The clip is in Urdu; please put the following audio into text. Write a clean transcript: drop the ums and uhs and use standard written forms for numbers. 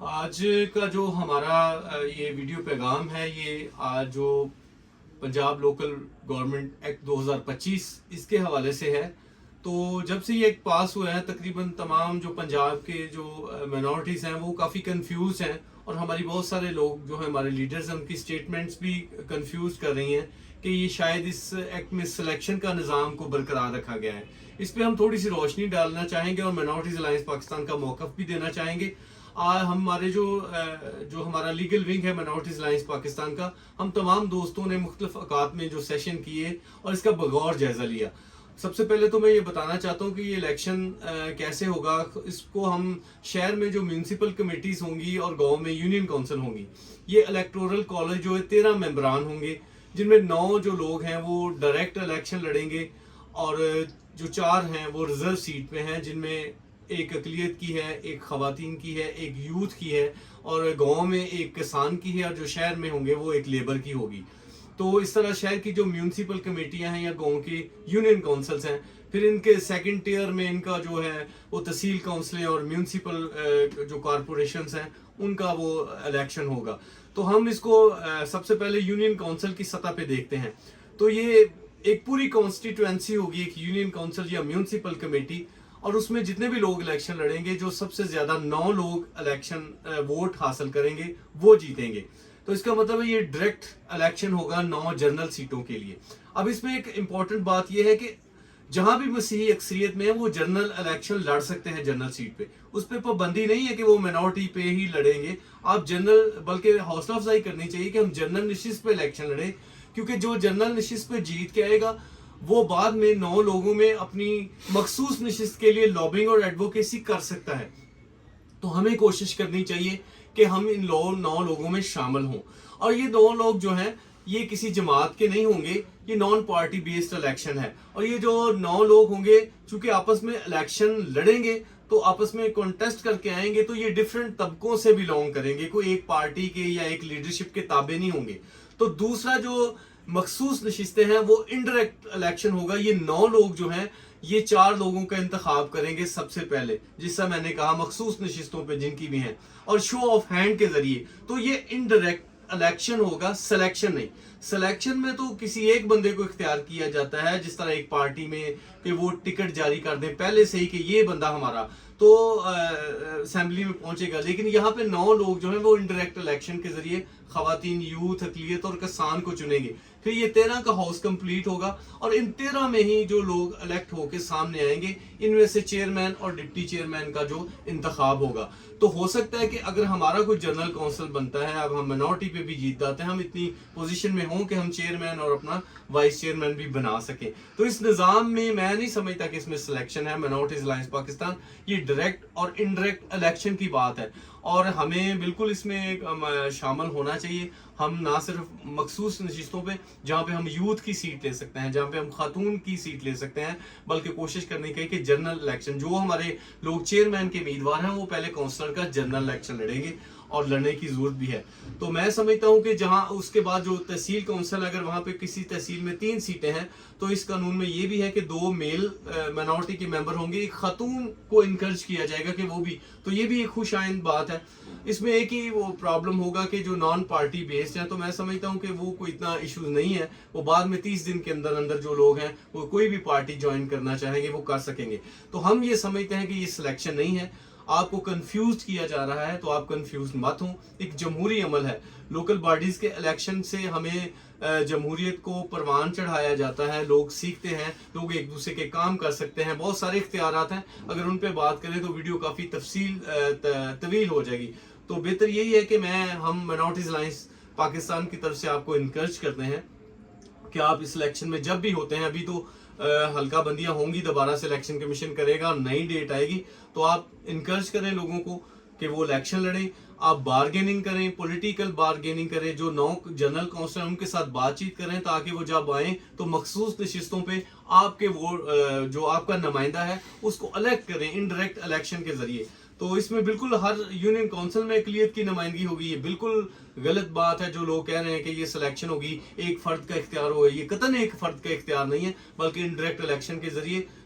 آج کا جو ہمارا یہ ویڈیو پیغام ہے، یہ آج جو پنجاب لوکل گورنمنٹ ایکٹ 2025 اس کے حوالے سے ہے۔ تو جب سے یہ ایک پاس ہوا ہے، تقریباً تمام جو پنجاب کے جو مائنورٹیز ہیں وہ کافی کنفیوز ہیں، اور ہماری بہت سارے لوگ جو ہیں ہمارے لیڈرز ہیں ان کی سٹیٹمنٹس بھی کنفیوز کر رہی ہیں کہ یہ شاید اس ایکٹ میں سلیکشن کا نظام کو برقرار رکھا گیا ہے۔ اس پہ ہم تھوڑی سی روشنی ڈالنا چاہیں گے اور مائنورٹیز الائنس پاکستان کا موقف بھی دینا چاہیں گے۔ ہمارے جو ہمارا لیگل ونگ ہے مائنورٹیز الائنس پاکستان کا، ہم تمام دوستوں نے مختلف اوقات میں جو سیشن کیے اور اس کا بغور جائزہ لیا۔ سب سے پہلے تو میں یہ بتانا چاہتا ہوں کہ یہ الیکشن کیسے ہوگا۔ اس کو ہم شہر میں جو میونسپل کمیٹیز ہوں گی اور گاؤں میں یونین کونسل ہوں گی، یہ الیکٹورل کالج جو ہے 13 ممبران ہوں گے، جن میں 9 جو لوگ ہیں وہ ڈائریکٹ الیکشن لڑیں گے، اور جو 4 ہیں وہ ریزرو سیٹ پہ ہیں، جن میں ایک اقلیت کی ہے، ایک خواتین کی ہے، ایک یوتھ کی ہے، اور گاؤں میں ایک کسان کی ہے، اور جو شہر میں ہوں گے وہ ایک لیبر کی ہوگی۔ تو اس طرح شہر کی جو میونسپل کمیٹیاں ہیں یا گاؤں کی یونین کونسلز ہیں، پھر ان کے سیکنڈ ٹیئر میں ان کا جو ہے وہ تحصیل کونسلیں اور میونسپل جو کارپوریشنز ہیں ان کا وہ الیکشن ہوگا۔ تو ہم اس کو سب سے پہلے یونین کونسل کی سطح پہ دیکھتے ہیں۔ تو یہ ایک پوری کانسٹیٹوئنسی ہوگی، ایک یونین کونسل یا میونسپل کمیٹی، اور اس میں جتنے بھی لوگ الیکشن لڑیں گے، جو سب سے زیادہ 9 لوگ الیکشن ووٹ حاصل کریں گے وہ جیتیں گے۔ تو اس کا مطلب ہے یہ ڈائریکٹ الیکشن ہوگا 9 جنرل سیٹوں کے لیے۔ اب اس میں ایک امپورٹنٹ بات یہ ہے کہ جہاں بھی مسیحی اکثریت میں ہے وہ جنرل الیکشن لڑ سکتے ہیں جنرل سیٹ پہ، اس پہ پابندی نہیں ہے کہ وہ مائنورٹی پہ ہی لڑیں گے۔ آپ جنرل، بلکہ حوصلہ افزائی کرنی چاہیے کہ ہم جنرل نشست پہ الیکشن لڑیں، کیونکہ جو جنرل نشست پہ جیت کے آئے گا وہ بعد میں 9 لوگوں میں اپنی مخصوص نشست کے لیے لابنگ اور ایڈوکیسی کر سکتا ہے۔ تو ہمیں کوشش کرنی چاہیے کہ ہم ان 9 لوگوں میں شامل ہوں، اور یہ 9 لوگ جو ہیں یہ کسی جماعت کے نہیں ہوں گے، یہ نان پارٹی بیسڈ الیکشن ہے۔ اور یہ جو 9 لوگ ہوں گے چونکہ آپس میں الیکشن لڑیں گے تو آپس میں کانٹیسٹ کر کے آئیں گے، تو یہ ڈیفرنٹ طبقوں سے بلونگ کریں گے، کوئی ایک پارٹی کے یا ایک لیڈرشپ کے تابع نہیں ہوں گے۔ تو دوسرا جو مخصوص نشستیں ہیں وہ انڈائریکٹ الیکشن ہوگا۔ یہ 9 لوگ جو ہیں یہ 4 لوگوں کا انتخاب کریں گے سب سے پہلے، جس سے میں نے کہا مخصوص نشستوں پہ جن کی بھی ہیں، اور شو آف ہینڈ کے ذریعے۔ تو یہ انڈائریکٹ الیکشن ہوگا، سلیکشن نہیں۔ سلیکشن میں تو کسی ایک بندے کو اختیار کیا جاتا ہے، جس طرح ایک پارٹی میں کہ وہ ٹکٹ جاری کر دیں پہلے سے ہی کہ یہ بندہ ہمارا تو اسمبلی میں پہنچے گا۔ لیکن یہاں پہ 9 لوگ جو ہیں وہ انڈائریکٹ الیکشن کے ذریعے خواتین، یوتھ، اقلیت اور کسان کو چنیں گے۔ پھر یہ 13 کا ہاؤس کمپلیٹ ہوگا، اور ان 13 میں ہی جو لوگ الیکٹ ہو کے سامنے آئیں گے، ان میں سے چیئرمین اور ڈپٹی چیئرمین کا جو انتخاب ہوگا۔ تو ہو سکتا ہے کہ اگر ہمارا کوئی جنرل کونسل بنتا ہے، اب ہم مائنورٹی پہ بھی جیت جاتے ہیں، ہم اتنی پوزیشن میں ہوں کہ ہم چیئرمین اور اپنا وائس چیئرمین بھی بنا سکیں۔ تو اس نظام میں میں نہیں سمجھتا کہ اس میں سلیکشن ہے۔ مائنورٹیز الائنس پاکستان، یہ ڈائریکٹ اور انڈائریکٹ الیکشن کی بات ہے، اور ہمیں بالکل اس میں شامل ہونا چاہیے۔ ہم نہ صرف مخصوص نشستوں پہ جہاں پہ ہم یوتھ کی سیٹ لے سکتے ہیں، جہاں پہ ہم خاتون کی سیٹ لے سکتے ہیں، بلکہ کوشش کرنی چاہیے کہ جنرل الیکشن جو ہمارے لوگ چیئرمین کے امیدوار ہیں وہ پہلے کونسلر کا جنرل الیکشن لڑیں گے، اور لڑنے کی ضرورت بھی ہے۔ تو میں سمجھتا ہوں کہ جہاں اس کے بعد جو تحصیل کونسل، اگر وہاں پہ کسی تحصیل میں 3 سیٹیں ہیں تو اس قانون میں یہ بھی ہے کہ 2 میل مائنورٹی کے ممبر ہوں گے، ایک خاتون کو انکرج کیا جائے گا کہ وہ بھی، تو یہ بھی ایک خوش آئند بات ہے۔ اس میں ایک ہی وہ پرابلم ہوگا کہ جو نان پارٹی بیسڈ ہیں، تو میں سمجھتا ہوں کہ وہ کوئی اتنا ایشوز نہیں ہے، وہ بعد میں 30 دن کے اندر اندر جو لوگ ہیں وہ کوئی بھی پارٹی جوائن کرنا چاہیں گے وہ کر سکیں گے۔ تو ہم یہ سمجھتے ہیں کہ یہ سلیکشن نہیں ہے، آپ کو کنفیوز کیا جا رہا ہے، تو آپ کنفیوز مت ہوں۔ ایک جمہوری عمل ہے، لوکل باڈیز کے الیکشن سے ہمیں جمہوریت کو پروان چڑھایا جاتا ہے، لوگ سیکھتے ہیں، لوگ ایک دوسرے کے کام کر سکتے ہیں، بہت سارے اختیارات ہیں۔ اگر ان پہ بات کریں تو ویڈیو کافی طویل ہو جائے گی، تو بہتر یہی ہے کہ ہم مائنورٹیز الائنس پاکستان کی طرف سے آپ کو انکرج کرتے ہیں کہ آپ اس الیکشن میں جب بھی ہوتے ہیں، ابھی تو حلقہ بندیاں ہوں گی، دوبارہ سے الیکشن کمیشن کرے گا، نئی ڈیٹ آئے گی، تو آپ انکرج کریں لوگوں کو کہ وہ الیکشن لڑیں، آپ بارگیننگ کریں، پولیٹیکل بارگیننگ کریں، جو 9 جنرل کونسلر ان کے ساتھ بات چیت کریں، تاکہ وہ جب آئیں تو مخصوص نشستوں پہ آپ کے وہ جو آپ کا نمائندہ ہے اس کو الیکٹ کریں انڈائریکٹ الیکشن کے ذریعے۔ تو اس میں بالکل ہر یونین کونسل میں اقلیت کی نمائندگی ہوگی، یہ بالکل غلط بات ہے جو لوگ کہہ رہے ہیں کہ یہ سلیکشن ہوگی، ایک فرد کا اختیار ہوگا، یہ قطعاً ایک فرد کا اختیار نہیں ہے، بلکہ انڈائریکٹ الیکشن کے ذریعے